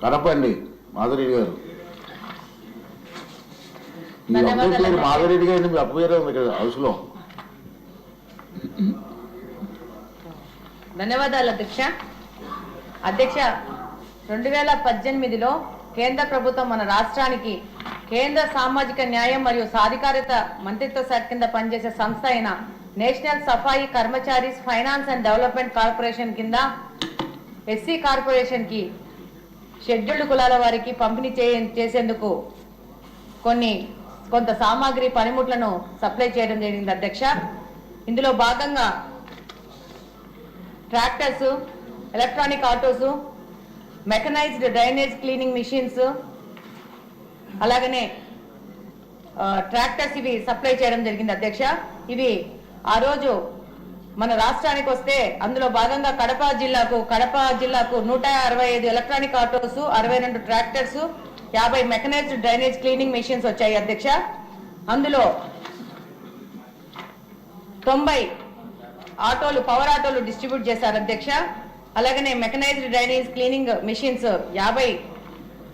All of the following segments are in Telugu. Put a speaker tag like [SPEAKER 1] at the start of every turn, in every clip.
[SPEAKER 1] కడప అండి మాధురెడ్డి గారు. ఈ అబ్బాయి మాధురెడ్డి గారిని మీ అబ్బాయి ఉంది ఇక్కడ హౌస్లో.
[SPEAKER 2] ధన్యవాదాలు అధ్యక్ష. అధ్యక్ష, 2018లో కేంద్ర ప్రభుత్వం మన రాష్ట్రానికి కేంద్ర సామాజిక న్యాయం మరియు సాధికారత మంత్రిత్వ శాఖ కింద పనిచేసే సంస్థ అయిన National Safai Karmacharis Finance and Development Corporation కింద ఎస్సీ కార్పొరేషన్కి షెడ్యూల్డ్ కులాల వారికి పంపిణీ చేసేందుకు కొంత సామాగ్రి పనిముట్లను సప్లై చేయడం జరిగింది అధ్యక్ష. ఇందులో భాగంగా tractors, electronic autos, mechanised drainage cleaning machines, అలాగనే ట్రాక్టర్స్ ఇవి సప్లై చేయడం జరిగింది అధ్యక్ష. ఇవి ఆ రోజు మన రాష్ట్రానికి వస్తే అందులో భాగంగా కడప జిల్లాకు 165 electronic autos, 62 tractors, 50 mechanised drainage cleaning machines వచ్చాయి అధ్యక్ష. అందులో 90 ఆటోలు, పవర్ ఆటోలు డిస్ట్రిబ్యూట్ చేశారు అధ్యక్ష. అలాగనే mechanised drainage cleaning machines 50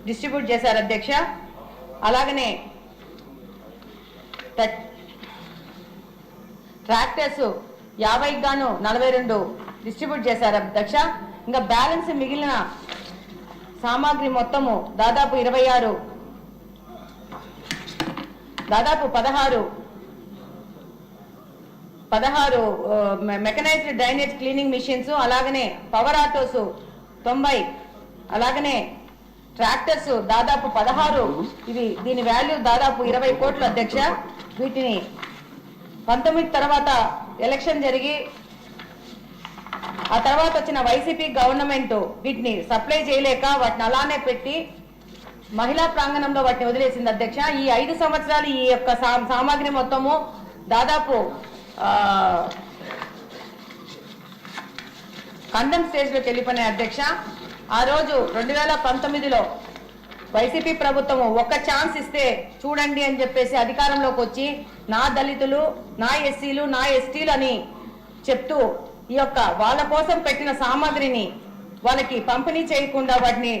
[SPEAKER 2] distribute చేశారు అధ్యక్ష. అలాగనే ట్రాక్టర్స్ 50 గాను 42 డిస్ట్రిబ్యూట్ చేశారు అధ్యక్ష. ఇంకా బ్యాలెన్స్ మిగిలిన సామాగ్రి మొత్తము దాదాపు 16 మెకనైజ్డ్ డ్రైనేజ్ క్లీనింగ్ మిషన్స్, అలాగనే పవర్ ఆటోస్ 90, అలాగనే ట్రాక్టర్స్ దాదాపు 16. దీని వాల్యూ దాదాపు 20 కోట్లు అధ్యక్ష. వీటిని 19 తర్వాత ఎలక్షన్ జరిగి ఆ తర్వాత వచ్చిన వైసీపీ గవర్నమెంట్ వీటిని సప్లై చేయలేక వాటిని అలానే పెట్టి మహిళా ప్రాంగణంలో వాటిని వదిలేసింది అధ్యక్ష. ఈ 5 సంవత్సరాలు ఈ యొక్క సామాగ్రి మొత్తము దాదాపు కండెమ్ స్టేజ్లోకి వెళ్ళిపోయినాయి అధ్యక్ష. ఆ రోజు 2019లో వైసీపీ ప్రభుత్వము ఒక ఛాన్స్ ఇస్తే చూడండి అని చెప్పేసి అధికారంలోకి వచ్చి నా దళితులు, నా ఎస్సీలు, నా ఎస్టీలు అని చెప్తూ ఈ యొక్క వాళ్ళ కోసం పెట్టిన సామాగ్రిని వాళ్ళకి పంపిణీ చేయకుండా వాటిని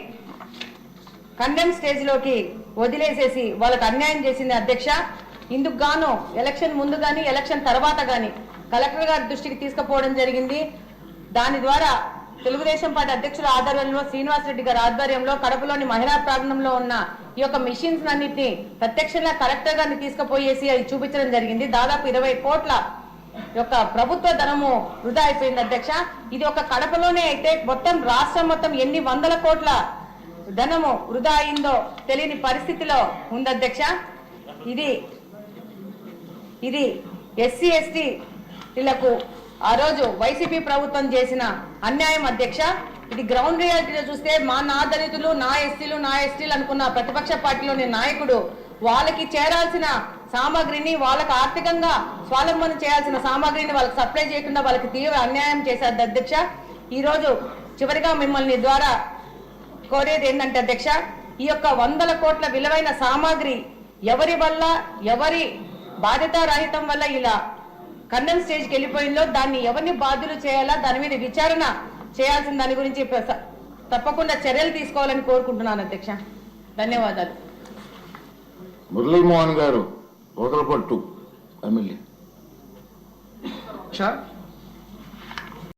[SPEAKER 2] కండెమ్ స్టేజ్లోకి వదిలేసేసి వాళ్ళకి అన్యాయం చేసింది అధ్యక్ష. ఇందుకు గాను ఎలక్షన్ ముందు కానీ ఎలక్షన్ తర్వాత కానీ కలెక్టర్ గారి దృష్టికి తీసుకుపోవడం జరిగింది. దాని ద్వారా తెలుగుదేశం పార్టీ అధ్యక్షుల ఆధ్వర్యంలో శ్రీనివాసరెడ్డి గారి ఆధ్వర్యంలో కడపలోని మహిళా ప్రాంగణంలో ఉన్న ఈ యొక్క మిషన్స్ అన్నింటినీ ప్రత్యక్షంగా కలెక్టర్ గారిని తీసుకుపోయేసి అది చూపించడం జరిగింది. దాదాపు 20 కోట్ల యొక్క ప్రభుత్వ ధనము వృధా అయిపోయింది అధ్యక్ష. ఇది ఒక కడపలోనే అయితే మొత్తం రాష్ట్రం మొత్తం ఎన్ని వందల కోట్ల ధనము వృధా అయిందో తెలియని పరిస్థితిలో ఉంది అధ్యక్ష. ఇది ఎస్సీ ఎస్టీలకు ఆ రోజు వైసీపీ ప్రభుత్వం చేసిన అన్యాయం అధ్యక్ష. ఇది గ్రౌండ్ రియాలిటీలో చూస్తే నా దళితులు, నా ఎస్సీలు, నా ఎస్టీలు అనుకున్న ప్రతిపక్ష పార్టీలోని నాయకుడు వాళ్ళకి చేరాల్సిన సామాగ్రిని, వాళ్ళకి ఆర్థికంగా స్వావలంబన చేయాల్సిన సామాగ్రిని వాళ్ళకి సప్లై చేయకుండా వాళ్ళకి తీవ్ర అన్యాయం చేశారు అధ్యక్ష. ఈరోజు చివరిగా మిమ్మల్ని ద్వారా కోరేది ఏంటంటే అధ్యక్ష, ఈ యొక్క 100 కోట్ల విలువైన సామాగ్రి ఎవరి వల్ల, ఎవరి బాధ్యతారహితం వల్ల ఇలా కండెమ్ స్టేజ్కి వెళ్ళిపోయిందో దాన్ని ఎవరిని బాధ్యులు చేయాలా, దాని మీద విచారణ చేయాల్సిన దాని గురించి తప్పకుండా చర్యలు తీసుకోవాలని కోరుకుంటున్నాను అధ్యక్ష. ధన్యవాదాలు.
[SPEAKER 1] మురళీమోహన్ గారు, పోతలపట్టు ఎమ్మెల్యే.